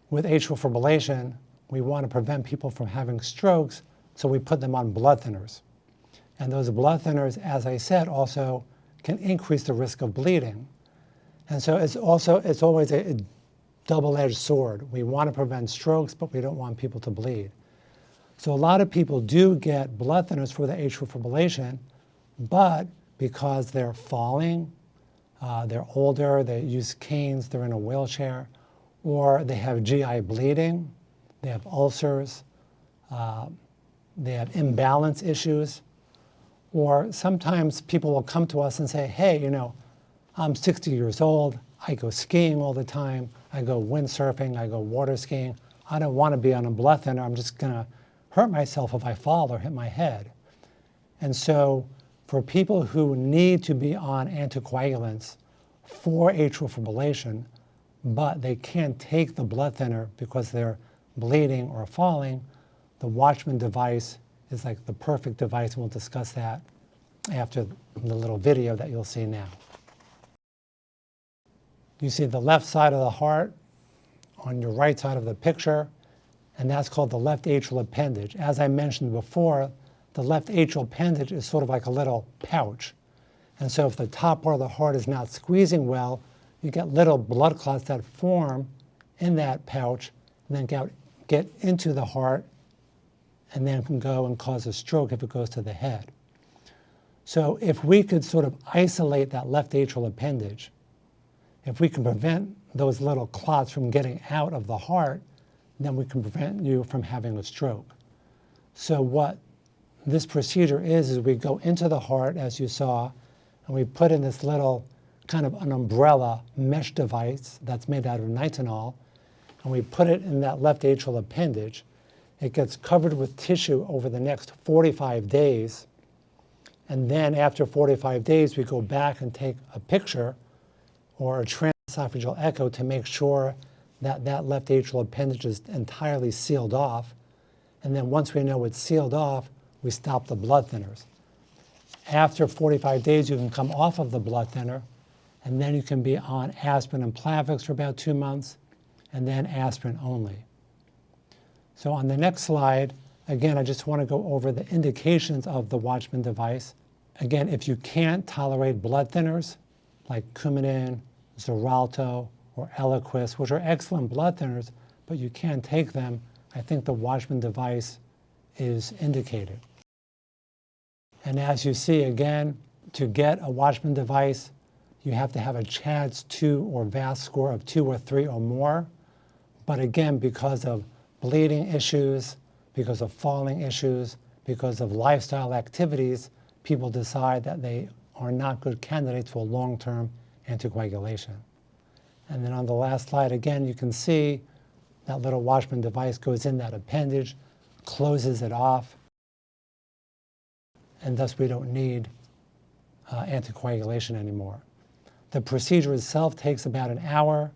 with atrial fibrillation, we want to prevent people from having strokes, so we put them on blood thinners. And those blood thinners, as I said, also can increase the risk of bleeding. And so it's always a double-edged sword. We want to prevent strokes, but we don't want people to bleed. So a lot of people do get blood thinners for the atrial fibrillation, but because they're falling, they're older, they use canes, they're in a wheelchair, or they have GI bleeding, they have ulcers, they have imbalance issues, or sometimes people will come to us and say, hey, you know, I'm 60 years old, I go skiing all the time, I go windsurfing, I go water skiing, I don't want to be on a blood thinner, I'm just going to hurt myself if I fall or hit my head. And so for people who need to be on anticoagulants for atrial fibrillation, but they can't take the blood thinner because they're bleeding or falling, the WATCHMAN device is like the perfect device, and we'll discuss that after the little video that you'll see now. You see the left side of the heart on your right side of the picture, and that's called the left atrial appendage. As I mentioned before, the left atrial appendage is sort of like a little pouch. And so if the top part of the heart is not squeezing well, you get little blood clots that form in that pouch and then get into the heart and then can go and cause a stroke if it goes to the head. So if we could sort of isolate that left atrial appendage, if we can prevent those little clots from getting out of the heart, then we can prevent you from having a stroke. So what this procedure is we go into the heart, as you saw, and we put in this little kind of an umbrella mesh device that's made out of nitinol, and we put it in that left atrial appendage. It gets covered with tissue over the next 45 days, and then after 45 days, we go back and take a picture or a transesophageal echo to make sure that that left atrial appendage is entirely sealed off. And then once we know it's sealed off, we stop the blood thinners. After 45 days, you can come off of the blood thinner, and then you can be on aspirin and Plavix for about 2 months, and then aspirin only. So on the next slide, again, I just want to go over the indications of the WATCHMAN device. Again, if you can't tolerate blood thinners, like Coumadin, Xarelto, or Eliquis, which are excellent blood thinners, but you can't take them, I think the WATCHMAN device is indicated. And as you see, again, to get a WATCHMAN device, you have to have a CHADS-2 or VAS score of 2 or 3 or more. But again, because of bleeding issues, because of falling issues, because of lifestyle activities, people decide that they are not good candidates for long-term anticoagulation. And then on the last slide, again, you can see that little WATCHMAN device goes in that appendage, closes it off, and thus we don't need anticoagulation anymore. The procedure itself takes about an hour.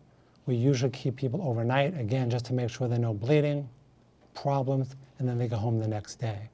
We usually keep people overnight, again, just to make sure there are no bleeding problems, and then they go home the next day.